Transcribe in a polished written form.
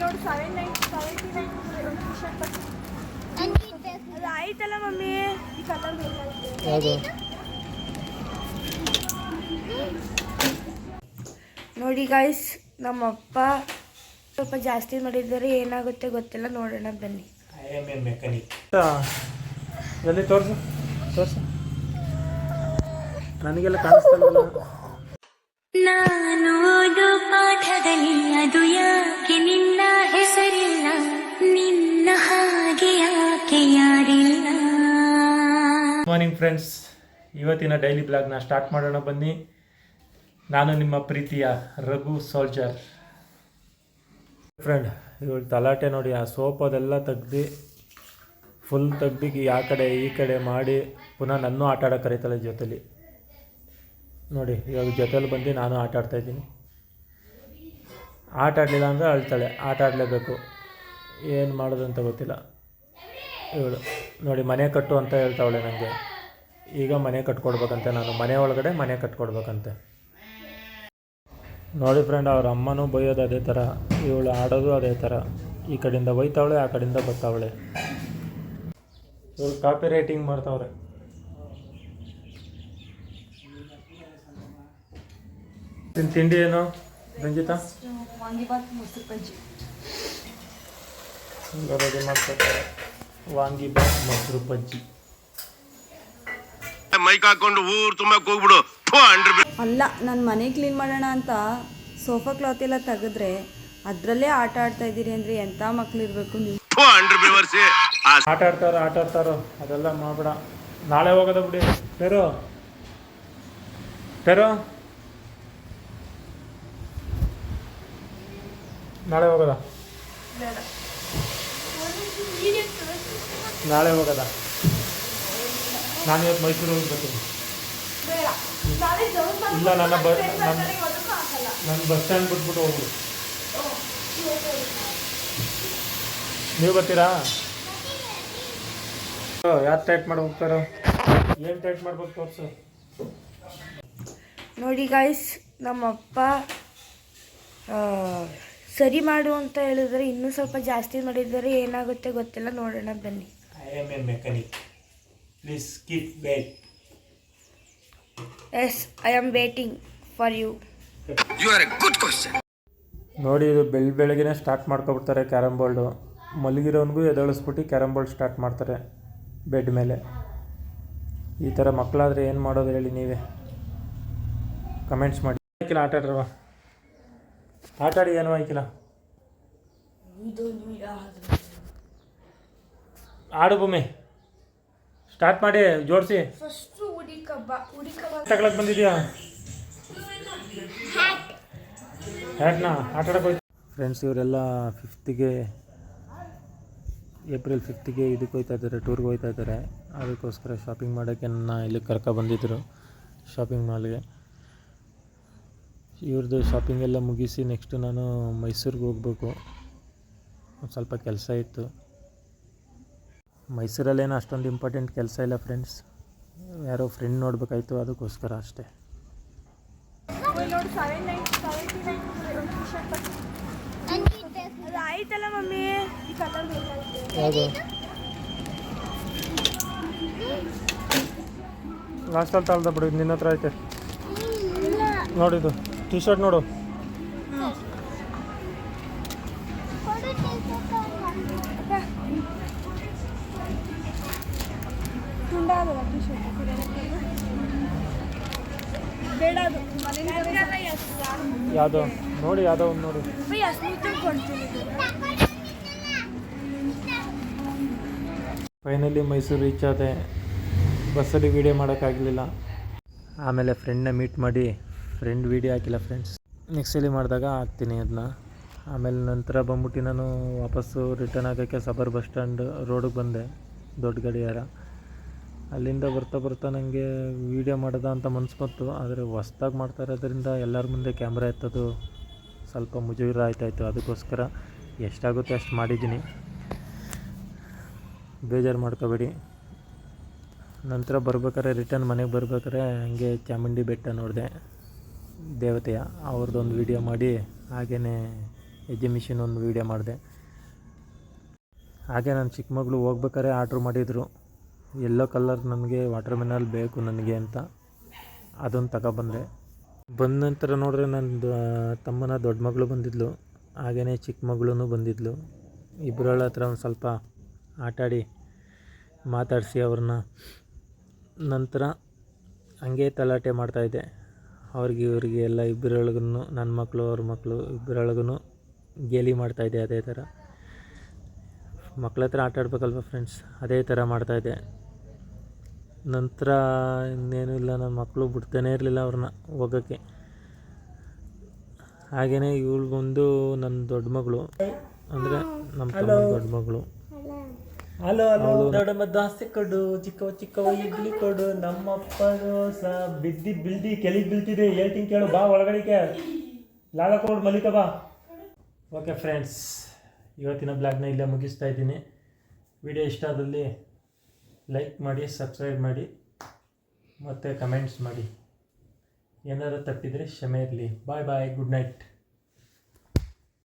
ನೋಡಿ 79 ಅದು ಆಯ್ತಲ್ಲ ಮಮ್ಮಿ ಈ ಕಲರ್ ಬೇಕಾಗುತ್ತೆ. ನೋಡಿ ಗಾಯ್ಸ್, ನಮ್ಮಪ್ಪ ಸ್ವಲ್ಪ ಜಾಸ್ತಿ ಮಾಡಿದ್ದಾರೆ. ಏನಾಗುತ್ತೆ ಗೊತ್ತಿಲ್ಲ, ನೋಡೋಣ ಬನ್ನಿ. ಮೆಕ್ಯಾನಿಕ್ ಎಲ್ಲಿ ತೋರಿಸು ನನಗೆಲ್ಲ ಕಾಣಿಸ್ತಲ್ಲ. ನಾನು ಓದೋ ಪಾಠದಲ್ಲಿ ಅದು ಯಾಕೆ ನಿನ್ನ ಹೆಸರಿಲ್ಲ, ನಿನ್ನ ಹಾಗೆ ಯಾಕೆ ಯಾರಿಲ್ಲ. ಮಾರ್ನಿಂಗ್ ಫ್ರೆಂಡ್ಸ್, ಇವತ್ತಿನ ಡೈಲಿ ಬ್ಲಾಗ್ನ ಸ್ಟಾರ್ಟ್ ಮಾಡೋಣ ಬನ್ನಿ. ನಾನು ನಿಮ್ಮ ಪ್ರೀತಿಯ ರಘು ಸೋಲ್ಜರ್. ಫ್ರೆಂಡ್, ಇವಳು ತಲಾಟೆ ನೋಡಿ, ಆ ಸೋಪ್ ಅದೆಲ್ಲ ತೆಗ್ದು ಫುಲ್ ತೆಗ್ದು ಆ ಕಡೆ ಈ ಕಡೆ ಮಾಡಿ ಪುನಃ ನನ್ನೂ ಆಟ ಆಡೋಕೆ ಕರೀತಾಳೆ ಜೊತೆಲಿ. ನೋಡಿ, ಇವಾಗ ಜೊತೆಲಿ ಬಂದು ನಾನು ಆಟ ಆಡ್ತಾಯಿದ್ದೀನಿ. ಆಟ ಆಡಲಿಲ್ಲ ಅಂದರೆ ಅಳ್ತಾಳೆ. ಆಟ ಆಡಲೇಬೇಕು, ಏನು ಮಾಡೋದು ಅಂತ ಗೊತ್ತಿಲ್ಲ ಇವಳು. ನೋಡಿ, ಮನೆ ಕಟ್ಟು ಅಂತ ಹೇಳ್ತಾವಳೆ ನನಗೆ. ಈಗ ಮನೆ ಕಟ್ಕೊಡ್ಬೇಕಂತೆ, ನಾನು ಮನೆ ಒಳಗಡೆ ಮನೆ ಕಟ್ಕೊಡ್ಬೇಕಂತೆ. ನೋಡಿ ಫ್ರೆಂಡ್, ಅವ್ರ ಅಮ್ಮನೂ ಬೈಯೋದು ಅದೇ ಥರ, ಇವಳು ಆಡೋದು ಅದೇ ಥರ. ಈ ಕಡೆಯಿಂದ ಬೈತಾವಳೆ, ಆ ಕಡೆಯಿಂದ ಬರ್ತಾವಳೆ. ಇವಳು ಕಾಪಿ ರೈಟಿಂಗ್ ಮಾಡ್ತಾವ್ರೆ. ತಿಂಡಿ ಏನು ರಂಜಿತಾ? ವಾಂಗಿಬಾತ್ ಮೊಸರು ಬಜ್ಜಿ ರೆಡಿ ಮಾಡ್ತಾರೆ. ವಾಂಗಿಬಾತ್ ಮೊಸರು ಬಜ್ಜಿ. ಮೈಕ್ ಹಾಕೊಂಡು ಊರು ತುಂಬ ಹೋಗ್ಬಿಡು. ಅಲ್ಲ, ನಾನು ಮನೆ ಕ್ಲೀನ್ ಮಾಡೋಣ ಅಂತ ಸೋಫಾ ಕ್ಲಾತ್ ಎಲ್ಲ ತೆಗೆದ್ರೆ ಅದರಲ್ಲೇ ಆಟ ಆಡ್ತಾ ಇದ್ದೀರಿ ಅಂದರೆ ಎಂಥ ಮಕ್ಳಿರ್ಬೇಕು ನೀವು. ಆಟ ಆಡ್ತಾರೋ ಅದೆಲ್ಲ ಮಾಡಬೇಡ. ನಾಳೆ ಹೋಗೋದ ಬಿಡಿ. ಪೆರೋ ನಾಳೆ ಹೋಗೋದ? ನಾಳೆ ಹೋಗೋದ? ನಾನು ಇವತ್ತು ಮೈಸೂರು ಹೋಗ್ಬೇಕು. ಇಲ್ಲ, ನನ್ನ ಬಸ್ ಸ್ಟ್ಯಾಂಡ್ ಬಿಟ್ಬಿಟ್ಟು ಹೋಗ್ಬಿಡು. ನೀವು ಬರ್ತೀರಾ? ಯಾರು ಟೈಟ್ ಮಾಡಿ ಹೋಗ್ತಾರೋ? ಏನು ಟೈಟ್ ಮಾಡ್ಬೇಕು ತೋರಿಸು. ನೋಡಿ ಗಾಯ್ಸ್, ನಮ್ಮಪ್ಪ ಸರಿ ಮಾಡು ಅಂತ ಹೇಳಿದ್ರೆ ಇನ್ನೂ ಸ್ವಲ್ಪ ಜಾಸ್ತಿ ಮಾಡಿದ್ದಾರೆ. ಏನಾಗುತ್ತೆ ಗೊತ್ತಿಲ್ಲ, ನೋಡೋಣ ಬನ್ನಿ. I am a mechanic, please keep wait. Yes, I am waiting for you. You are a good question. ನೋಡಿ, ಇದು ಬೆಳಗ್ಗೆನೇ ಸ್ಟಾರ್ಟ್ ಮಾಡ್ಕೊಬಿಡ್ತಾರೆ ಕ್ಯಾರಮ್ ಬೋರ್ಡು. ಮಲಗಿರೋನ್ಗೂ ಎದ್ದೇಳಿಸ್ಬಿಟ್ಟು ಕ್ಯಾರಮ್ ಬೋರ್ಡ್ ಸ್ಟಾರ್ಟ್ ಮಾಡ್ತಾರೆ ಬೆಡ್ ಮೇಲೆ. ಈ ಥರ ಮಕ್ಕಳಾದರೆ ಏನು ಮಾಡೋದು ಹೇಳಿ ನೀವೇ ಕಮೆಂಟ್ಸ್ ಮಾಡಿ. ಆಯ್ಕಿಲ್ಲ, ಆಟ ಆಡ್ರವ, ಆಟ ಆಡಿ. ಏನೂ ಆಯ್ಕಿಲ್ಲ, ಆಡು ಭೂಮಿ. ಸ್ಟಾರ್ಟ್ ಮಾಡಿ, ಜೋಡಿಸಿ. ತಗೊಳಕ್ಕೆ ಬಂದಿದ್ಯಾ ಹ್ಯಾಟ್ನ? ಆಟ ಆಡೋಕೆ ಫ್ರೆಂಡ್ಸ್, ಇವರೆಲ್ಲ ಏಪ್ರಿಲ್ 5ಗೆ ಇದಕ್ಕೆ ಹೋಗ್ತಾ ಇದ್ದಾರೆ, ಟೂರ್ಗೆ ಹೋಗ್ತಾ ಇದ್ದಾರೆ. ಅದಕ್ಕೋಸ್ಕರ ಶಾಪಿಂಗ್ ಮಾಡೋಕ್ಕೆ ನನ್ನ ಇಲ್ಲಿ ಬಂದಿದ್ದರು ಶಾಪಿಂಗ್ ಮಾಲ್ಗೆ. ಇವ್ರದ್ದು ಶಾಪಿಂಗ್ ಎಲ್ಲ ಮುಗಿಸಿ ನೆಕ್ಸ್ಟು ನಾನು ಮೈಸೂರಿಗೆ ಹೋಗಬೇಕು. ಒಂದು ಸ್ವಲ್ಪ ಕೆಲಸ ಇತ್ತು. ಮೈಸೂರಲ್ಲೇನು ಅಷ್ಟೊಂದು ಇಂಪಾರ್ಟೆಂಟ್ ಕೆಲಸ ಇಲ್ಲ ಫ್ರೆಂಡ್ಸ್, ಯಾರೋ ಫ್ರೆಂಡ್ ನೋಡಬೇಕಾಯ್ತು, ಅದಕ್ಕೋಸ್ಕರ ಅಷ್ಟೇ. ಆಯ್ತಲ್ಲ ಮಮ್ಮಿ, ಈ ಕಲರ್ ಬೇಕಾಗುತ್ತೆ. ಯಾವುದು? ಲಾಸ್ಟಲ್ಲಿ ತಳ್ದ ಬಿಡು, ನಿನ್ನ ಹತ್ರ ಐತೆ ನೋಡಿದು. ಟಿ ಶರ್ಟ್ ನೋಡು. ಯಾವುದೋ ನೋಡಿ, ಯಾವುದೋ ಒಂದು ನೋಡಿ. ಫೈನಲಿ ಮೈಸೂರು ರೀಚ್ ಆದೆ. ಬಸ್ಸಲ್ಲಿ ವೀಡಿಯೋ ಮಾಡೋಕ್ಕಾಗಲಿಲ್ಲ. ಆಮೇಲೆ ಫ್ರೆಂಡ್ನ ಮೀಟ್ ಮಾಡಿ ಫ್ರೆಂಡ್ ವೀಡಿಯೋ ಹಾಕಿಲ್ಲ ಫ್ರೆಂಡ್ಸ್. ನೆಕ್ಸ್ಟಲ್ಲಿ ಮಾಡಿದಾಗ ಹಾಕ್ತೀನಿ ಅದನ್ನ. ಆಮೇಲೆ ನಂತರ ಬಂದ್ಬಿಟ್ಟು ನಾನು ವಾಪಸ್ಸು ರಿಟರ್ನ್ ಆಗೋಕ್ಕೆ ಸಬರ್ ಬಸ್ ಸ್ಟ್ಯಾಂಡ್ ರೋಡಿಗೆ ಬಂದೆ, ದೊಡ್ಡ ಗಡಿಯಾರ. ಅಲ್ಲಿಂದ ಬರ್ತಾ ನನಗೆ ವೀಡಿಯೋ ಮಾಡೋದ ಅಂತ ಮನ್ಸು ಬಂತು. ಆದರೆ ಹೊಸ್ದಾಗಿ ಮಾಡ್ತಾ ಇರೋದ್ರಿಂದ ಎಲ್ಲರ ಮುಂದೆ ಕ್ಯಾಮ್ರಾ ಎತ್ತೋದು ಸ್ವಲ್ಪ ಮುಜುಗರ ಆಯ್ತಾಯಿತ್ತು. ಅದಕ್ಕೋಸ್ಕರ ಎಷ್ಟಾಗುತ್ತೆ ಅಷ್ಟು ಮಾಡಿದ್ದೀನಿ, ಬೇಜಾರು ಮಾಡ್ಕೋಬೇಡಿ. ನಂತರ ಬರ್ಬೇಕಾದ್ರೆ ರಿಟರ್ನ್ ಮನೆಗೆ ಬರ್ಬೇಕಾದ್ರೆ ಹಂಗೆ ಚಾಮುಂಡಿ ಬೆಟ್ಟ ನೋಡಿದೆ, ದೇವತೆಯ ಅವ್ರದ್ದೊಂದು ವೀಡಿಯೋ ಮಾಡಿ ಹಾಗೇ ಎಕ್ಸಿಬಿಷನ್ ಒಂದು ವೀಡಿಯೋ ಮಾಡಿದೆ. ಹಾಗೆ ನನ್ನ ಚಿಕ್ಕ ಮಗಳು ಹೋಗ್ಬೇಕಾದ್ರೆ ಆರ್ಡ್ರ್ ಮಾಡಿದರು, ಯೆಲ್ಲೋ ಕಲರ್ ನನಗೆ ವಾಟರ್ ಮೆಲನ್ ಬೇಕು ನನಗೆ ಅಂತ. ಅದೊಂದು ತಗೊಬಂದೆ. ಬಂದ ನಂತರ ನೋಡಿದ್ರೆ ನನ್ನ ತಮ್ಮನ ದೊಡ್ಡ ಮಗಳು ಬಂದಿದ್ಲು, ಹಾಗೆಯೇ ಚಿಕ್ಕ ಮಗಳೂ ಬಂದಿದ್ಲು. ಇಬ್ಬರ ಹತ್ರ ಒಂದು ಸ್ವಲ್ಪ ಆಟಾಡಿ ಮಾತಾಡಿಸಿ ಅವ್ರನ್ನ ನಂತರ ಹಂಗೆ ತಲಾಟೆ ಮಾಡ್ತಾಯಿದ್ದೆ. ಅವ್ರಿಗೆ ಇವರಿಗೆ ಎಲ್ಲ ಇಬ್ಬರೊಳಗೂ ನನ್ನ ಮಕ್ಕಳು ಅವ್ರ ಮಕ್ಕಳು ಇಬ್ಬರೊಳಗೂ ಗೇಲಿ ಮಾಡ್ತಾಯಿದ್ದೆ. ಅದೇ ಥರ ಮಕ್ಕಳ ಹತ್ರ ಆಟ ಆಡ್ಬೇಕಲ್ವ ಫ್ರೆಂಡ್ಸ್, ಅದೇ ಥರ ಮಾಡ್ತಾಯಿದ್ದೆ. ನಂತರ ಇನ್ನೇನು ಇಲ್ಲ, ನನ್ನ ಮಕ್ಕಳು ಬಿಡ್ತಾನೇ ಇರಲಿಲ್ಲ ಅವ್ರನ್ನ ಹೋಗೋಕ್ಕೆ. ಹಾಗೆಯೇ ಇವಳಿಗೊಂದು ನನ್ನ ದೊಡ್ಡ ಮಗಳು, ಅಂದರೆ ನಮ್ಮ ತಮ್ಮ ದೊಡ್ಡ ಮಗಳು. ಹಲೋ ಹಲೋ ದೊಡ್ಡಮ್ಮ ದಾಸ್ತಿ ಕೊಡು, ಚಿಕ್ಕವ ಇಡ್ಲಿ ಕೊಡು, ನಮ್ಮಪ್ಪ ಸಹ ಬಿಲ್ದಿ ಕೆಲಿಗೆ ಬೀಳ್ತಿದೆ, ಹೇಳ್ತೀನಿ ಕೇಳು, ಬಾ ಒಳಗಡೆಗೆ ಲಾಗ ಕೊಡು ಮಲಿಕ ಬಾ. ಓಕೆ ಫ್ರೆಂಡ್ಸ್, ಇವತ್ತಿನ ಬ್ಲಾಗ್ನ ಇಲ್ಲೇ ಮುಗಿಸ್ತಾ ಇದ್ದೀನಿ. ವಿಡಿಯೋ ಇಷ್ಟ ಆದಲ್ಲಿ ಲೈಕ್ ಮಾಡಿ, ಸಬ್ಸ್ಕ್ರೈಬ್ ಮಾಡಿ ಮತ್ತು ಕಮೆಂಟ್ಸ್ ಮಾಡಿ. ಏನಾದರೂ ತಪ್ಪಿದರೆ ಕ್ಷಮೆ ಇರಲಿ. ಬಾಯ್ ಬಾಯ್, ಗುಡ್ ನೈಟ್.